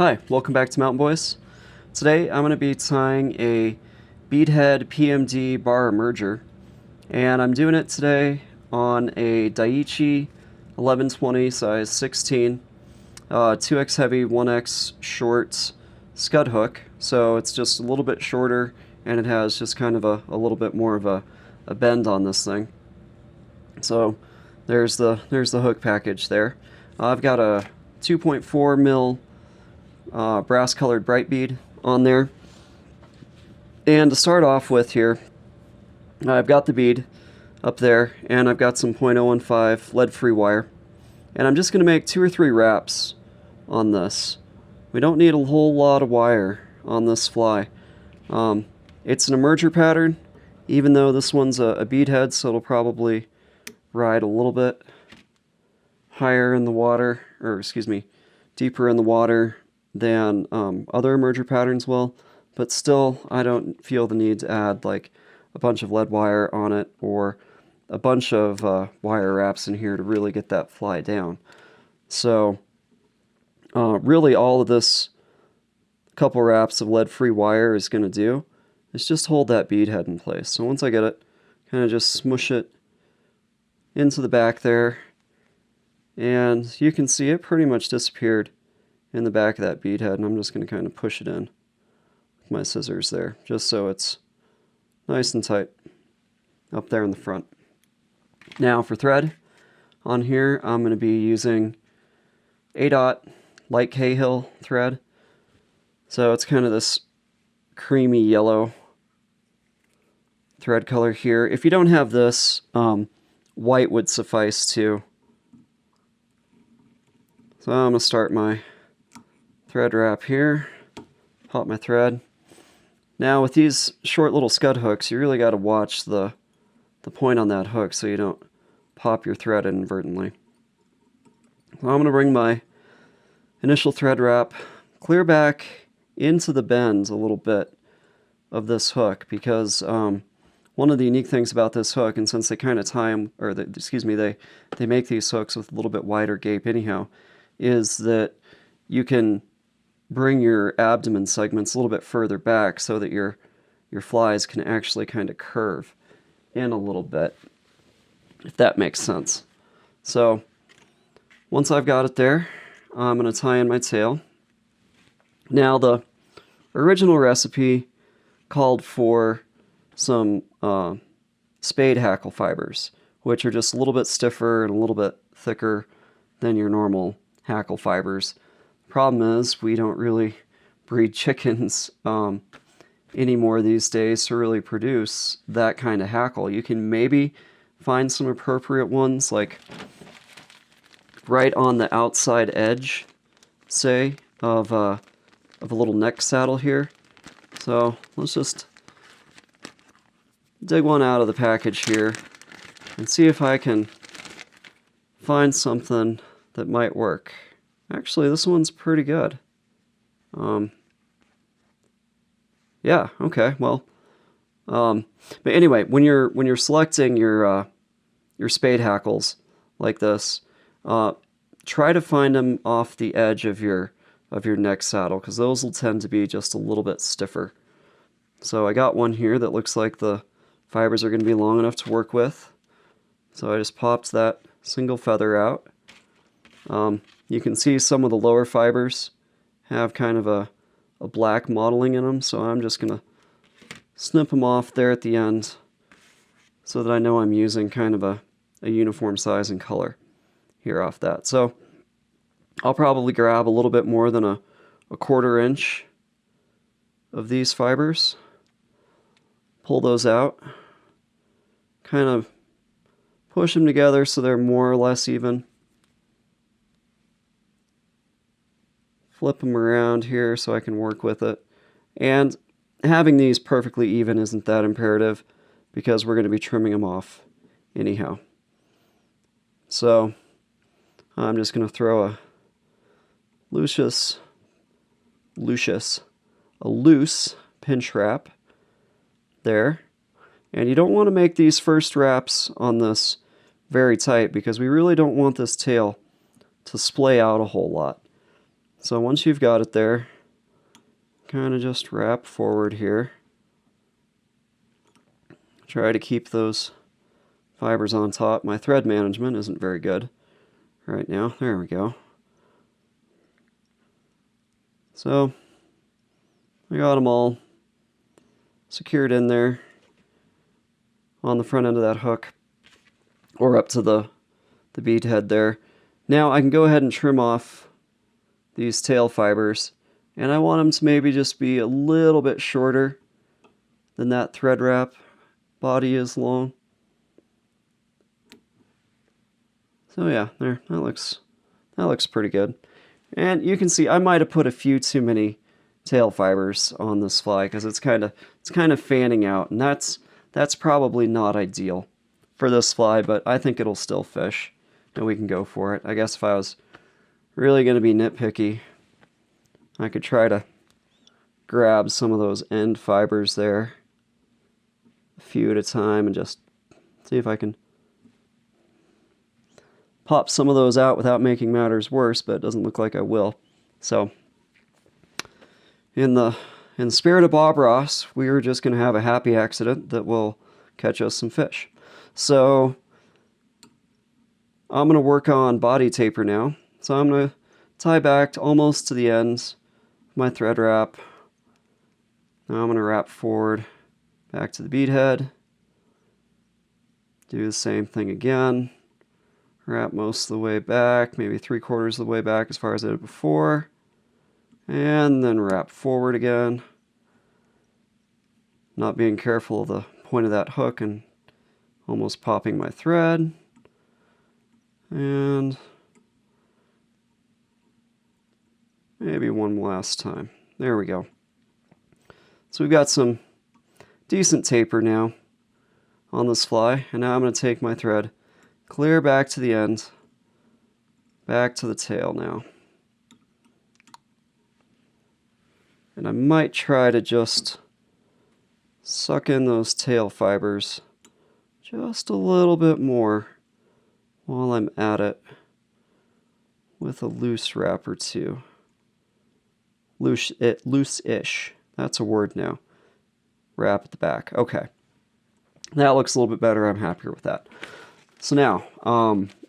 Hi, welcome back to Mountain Boys. Today I'm going to be tying a Beadhead PMD Barr Emerger, and I'm doing it today on a Daiichi 1120 size 16, 2x heavy, 1x short scud hook. So it's just a little bit shorter, and it has just kind of a little bit more of a bend on this thing. So there's the hook package there. I've got a 2.4 mil brass colored bright bead on there. And to start off with here, I've got the bead up there, and I've got some 0.015 lead-free wire. And I'm just going to make 2 or 3 wraps on this. We don't need a whole lot of wire on this fly. It's an emerger pattern, even though this one's a beadhead, so it'll probably ride a little bit higher in the water, or excuse me, deeper in the water than other emerger patterns will, but still I don't feel the need to add like a bunch of lead wire on it or a bunch of wire wraps in here to really get that fly down. So really all of this couple wraps of lead-free wire is going to do is just hold that bead head in place. So once I get it, kind of just smush it into the back there, and you can see it pretty much disappeared in the back of that bead head, and I'm just going to kind of push it in with my scissors there, just so it's nice and tight up there in the front. Now for thread, on here I'm going to be using A-dot Light Cahill thread. So it's kind of this creamy yellow thread color here. If you don't have this, white would suffice too. So I'm going to start my thread wrap here, pop my thread. Now with these short little scud hooks, you really got to watch the point on that hook so you don't pop your thread inadvertently. So I'm going to bring my initial thread wrap clear back into the bend a little bit of this hook, because one of the unique things about this hook, and since they kind of tie them, or they make these hooks with a little bit wider gape anyhow, is that you can bring your abdomen segments a little bit further back so that your flies can actually kind of curve in a little bit, if that makes sense. So once I've got it there, I'm going to tie in my tail. Now the original recipe called for some spade hackle fibers, which are just a little bit stiffer and a little bit thicker than your normal hackle fibers. Problem is, we don't really breed chickens anymore these days to really produce that kind of hackle. You can maybe find some appropriate ones, like right on the outside edge, say, of a little neck saddle here. So let's just dig one out of the package here and see if I can find something that might work. Actually, this one's pretty good. Yeah, okay, well. But anyway, when you're selecting your spade hackles like this, try to find them off the edge of your neck saddle, because those will tend to be just a little bit stiffer. So I got one here that looks like the fibers are going to be long enough to work with. So I just popped that single feather out. You can see some of the lower fibers have kind of a black mottling in them, so I'm just going to snip them off there at the end so that I know I'm using kind of a uniform size and color here off that. So I'll probably grab a little bit more than a 1/4 inch of these fibers, pull those out, kind of push them together so they're more or less even. Flip them around here so I can work with it. And having these perfectly even isn't that imperative, because we're going to be trimming them off anyhow. So I'm just going to throw a loose pinch wrap there. And you don't want to make these first wraps on this very tight, because we really don't want this tail to splay out a whole lot. So once you've got it there, kind of just wrap forward here. Try to keep those fibers on top. My thread management isn't very good right now. There we go. So I got them all secured in there on the front end of that hook, or up to the bead head there. Now I can go ahead and trim off these tail fibers, and I want them to maybe just be a little bit shorter than that thread wrap body is long. So yeah, there, that looks pretty good. And you can see I might have put a few too many tail fibers on this fly because it's kind of fanning out, and that's probably not ideal for this fly, but I think it'll still fish and we can go for it. I guess if I was really going to be nitpicky, I could try to grab some of those end fibers there a few at a time and just see if I can pop some of those out without making matters worse, but it doesn't look like I will. So in the spirit of Bob Ross, we are just going to have a happy accident that will catch us some fish. So I'm going to work on body taper now. So I'm going to tie back almost to the ends of my thread wrap. Now I'm going to wrap forward back to the bead head. Do the same thing again. Wrap most of the way back, maybe 3/4 of the way back as far as I did before. And then wrap forward again. Not being careful of the point of that hook and almost popping my thread. And maybe one last time. There we go. So we've got some decent taper now on this fly, and now I'm going to take my thread clear back to the end, back to the tail now. And I might try to just suck in those tail fibers just a little bit more while I'm at it with a loose wrap or two. Loose-ish. That's a word now. Wrap at the back. Okay. That looks a little bit better. I'm happier with that. So now,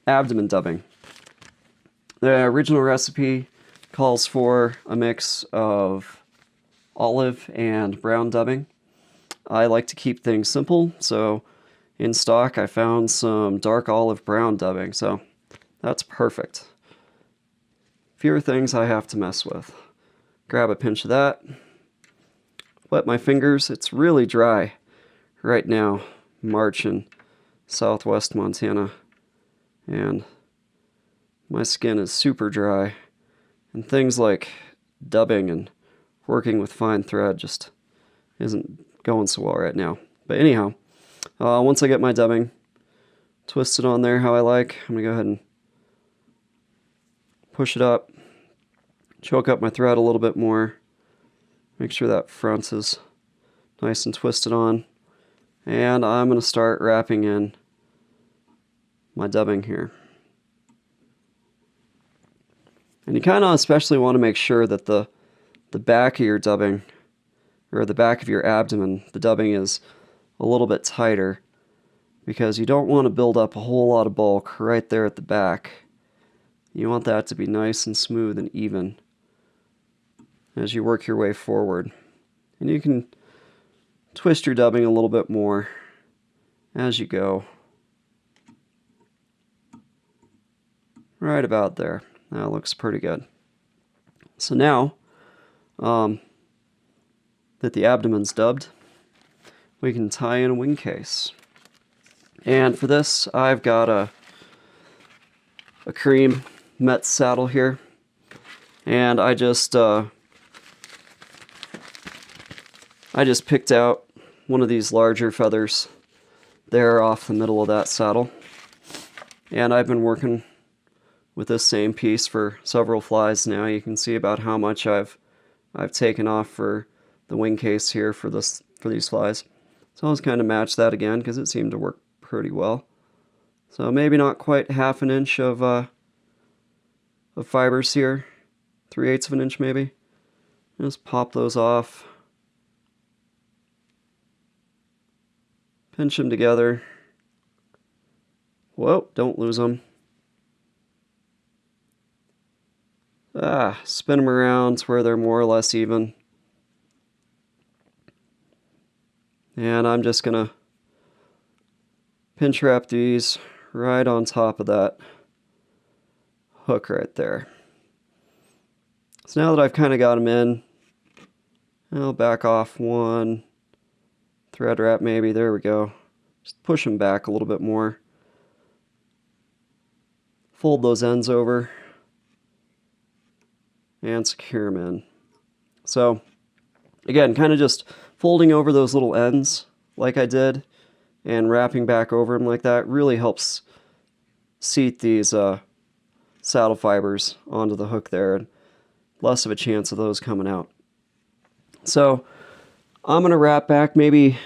abdomen dubbing. The original recipe calls for a mix of olive and brown dubbing. I like to keep things simple, so in stock I found some dark olive brown dubbing, so that's perfect. Fewer things I have to mess with. Grab a pinch of that. Wet my fingers. It's really dry right now, March in southwest Montana, and my skin is super dry, and things like dubbing and working with fine thread just isn't going so well right now. But anyhow, once I get my dubbing twisted on there how I like, I'm gonna go ahead and push it up, choke up my thread a little bit more, make sure that front is nice and twisted on, and I'm gonna start wrapping in my dubbing here. And you kind of especially want to make sure that the back of your dubbing, or the back of your abdomen, the dubbing is a little bit tighter, because you don't want to build up a whole lot of bulk right there at the back. You want that to be nice and smooth and even as you work your way forward. And you can twist your dubbing a little bit more as you go. Right about there. That looks pretty good. So now that the abdomen's dubbed, we can tie in a wing case. And for this, I've got a cream Metz saddle here, and I just picked out one of these larger feathers there off the middle of that saddle, and I've been working with this same piece for several flies now. You can see about how much I've taken off for the wing case here for these flies. So I'll just kind of match that again because it seemed to work pretty well. So maybe not quite half an inch of fibers here 3/8 of an inch maybe. Just pop those off. Pinch them together. Whoa, don't lose them. Spin them around to where they're more or less even. And I'm just going to pinch wrap these right on top of that hook right there. So now that I've kind of got them in, I'll back off one thread wrap maybe. There we go. Just push them back a little bit more. Fold those ends over and secure them in. So again, kind of just folding over those little ends like I did and wrapping back over them like that really helps seat these saddle fibers onto the hook there, and less of a chance of those coming out. So I'm going to wrap back maybe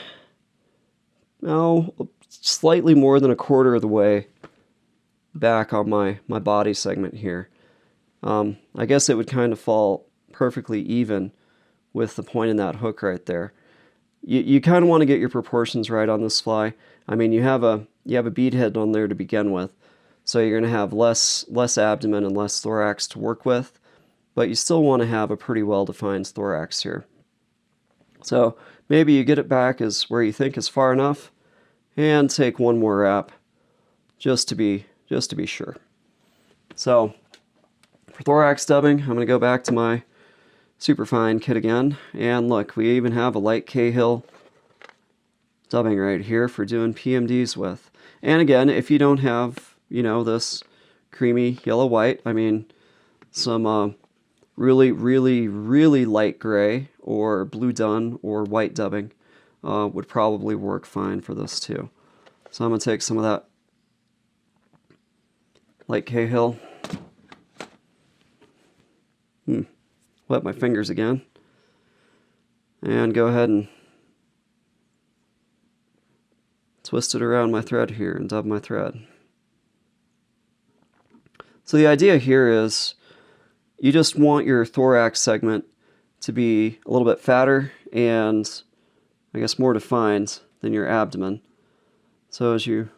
slightly more than 1/4 of the way back on my body segment here. I guess it would kind of fall perfectly even with the point in that hook right there. You kind of want to get your proportions right on this fly. I mean, you have a bead head on there to begin with, so you're going to have less abdomen and less thorax to work with, but you still want to have a pretty well-defined thorax here. So maybe you get it back as where you think is far enough, and take one more wrap just to be sure. So for thorax dubbing, I'm going to go back to my superfine kit again, and look, we even have a Light Cahill dubbing right here for doing PMDs with. And again, if you don't have, this creamy yellow white, I mean, some really, really, really light gray or blue dun or white dubbing would probably work fine for this too. So I'm going to take some of that Light Cahill. Wet my fingers again. And go ahead and twist it around my thread here and dub my thread. So the idea here is you just want your thorax segment to be a little bit fatter and I guess more defined than your abdomen. So as you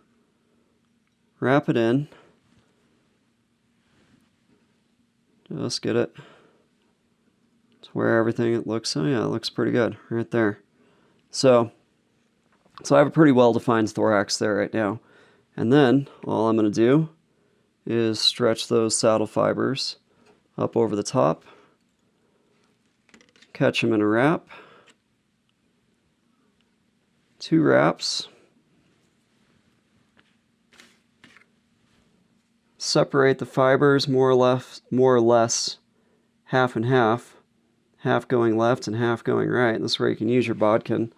wrap it in, just get it to where everything it looks, oh yeah, it looks pretty good right there. So I have a pretty well-defined thorax there right now. And then all I'm going to do is stretch those saddle fibers up over the top, catch them in a wrap, 2 wraps, separate the fibers more or less half and half going left and half going right. This is where you can use your bodkin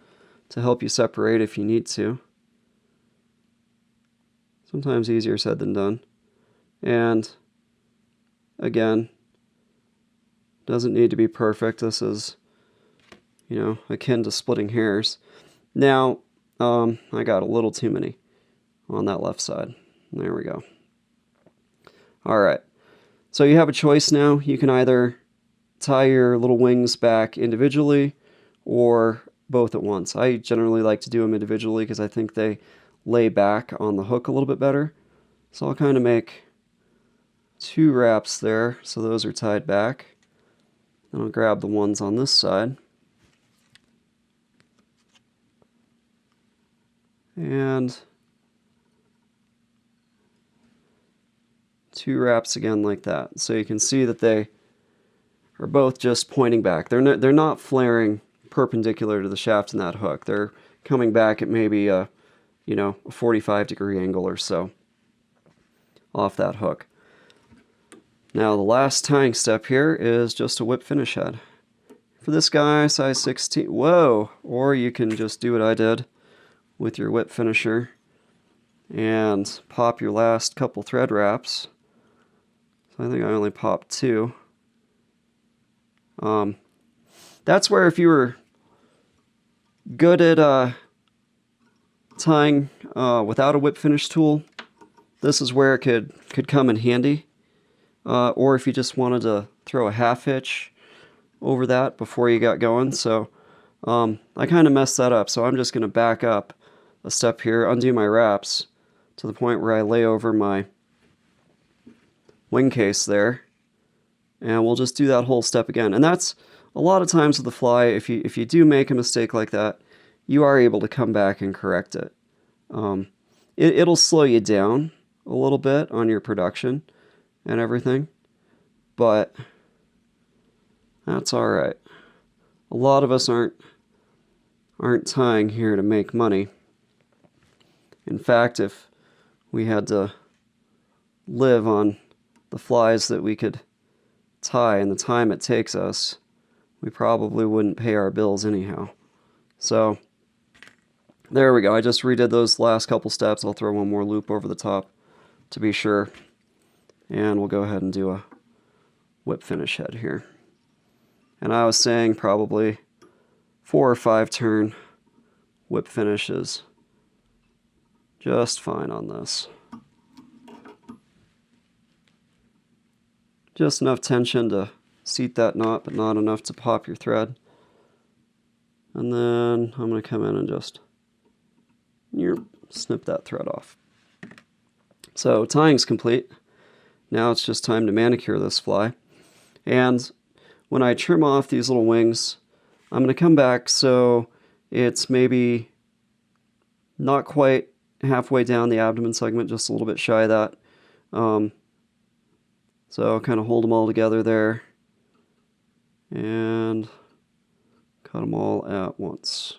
to help you separate if you need to. Sometimes easier said than done. And again, doesn't need to be perfect. This is, akin to splitting hairs. Now, I got a little too many on that left side. There we go. All right. So you have a choice now. You can either tie your little wings back individually or both at once. I generally like to do them individually because I think they lay back on the hook a little bit better. So I'll kind of make 2 wraps there, so those are tied back. Then I'll grab the ones on this side. And 2 wraps again like that. So you can see that they are both just pointing back. They're not flaring perpendicular to the shaft in that hook. They're coming back at maybe a 45-degree angle or so off that hook. Now the last tying step here is just a whip finish head. For this guy, size 16, whoa! Or you can just do what I did with your whip finisher and pop your last couple thread wraps. So I think I only popped 2. That's where if you were good at tying without a whip finish tool, this is where it could come in handy. Or if you just wanted to throw a half hitch over that before you got going. So I kind of messed that up. So I'm just going to back up a step here, undo my wraps to the point where I lay over my wing case there. And we'll just do that whole step again. And that's a lot of times with the fly, if you do make a mistake like that, you are able to come back and correct it. It'll slow you down a little bit on your production and everything, but that's all right. A lot of us aren't tying here to make money. In fact, if we had to live on the flies that we could tie and the time it takes us, we probably wouldn't pay our bills anyhow. So there we go. I just redid those last couple steps. I'll throw one more loop over the top to be sure. And we'll go ahead and do a whip finish head here. And I was saying probably 4 or 5 turn whip finish is just fine on this. Just enough tension to seat that knot, but not enough to pop your thread. And then I'm going to come in and just snip that thread off. So tying's complete. Now it's just time to manicure this fly. And when I trim off these little wings, I'm going to come back so it's maybe not quite halfway down the abdomen segment, just a little bit shy of that. So I'll kind of hold them all together there and cut them all at once.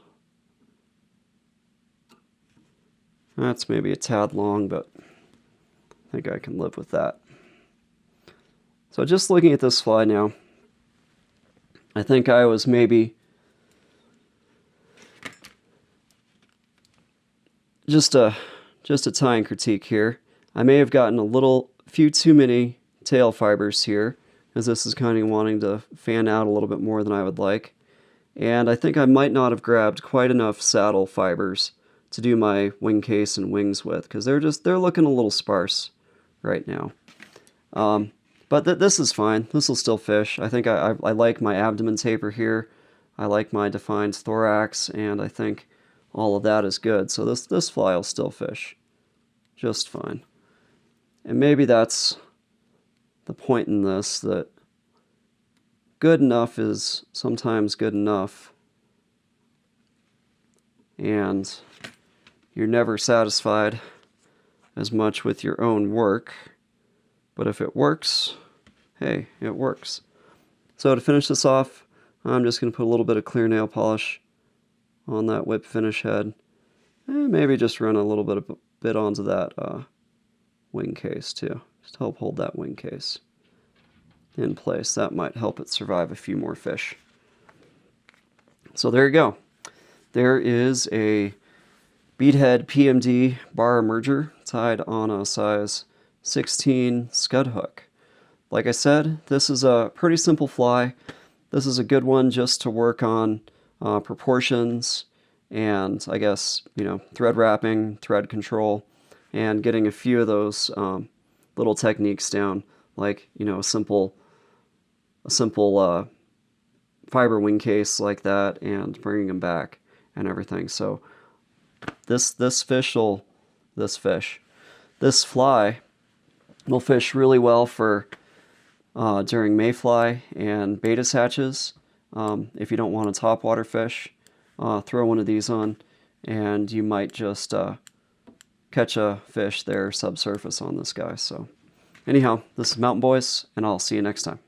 That's maybe a tad long, but I think I can live with that. So just looking at this fly now, I think I was maybe just a tying critique here. I may have gotten a few too many tail fibers here, as this is kind of wanting to fan out a little bit more than I would like. And I think I might not have grabbed quite enough saddle fibers to do my wing case and wings with, because they're looking a little sparse right now. But this is fine. This will still fish. I think I like my abdomen taper here. I like my defined thorax, and I think all of that is good. So this fly will still fish just fine. And maybe that's the point in this, that good enough is sometimes good enough, and you're never satisfied as much with your own work, but if it works, hey, it works. So to finish this off, I'm just going to put a little bit of clear nail polish on that whip finish head, and maybe just run a little bit onto that wing case too. Just help hold that wing case in place. That might help it survive a few more fish. So there you go. There is a Beadhead PMD Barr Emerger tied on a size 16 scud hook. Like I said, this is a pretty simple fly. This is a good one just to work on proportions and, I guess, thread wrapping, thread control, and getting a few of those little techniques down, like a simple fiber wing case like that, and bringing them back and everything. So this fly will fish really well for during mayfly and beta hatches. If you don't want a topwater fish, throw one of these on, and you might just catch a fish there subsurface on this guy. So anyhow, this is Mountain Boys, and I'll see you next time.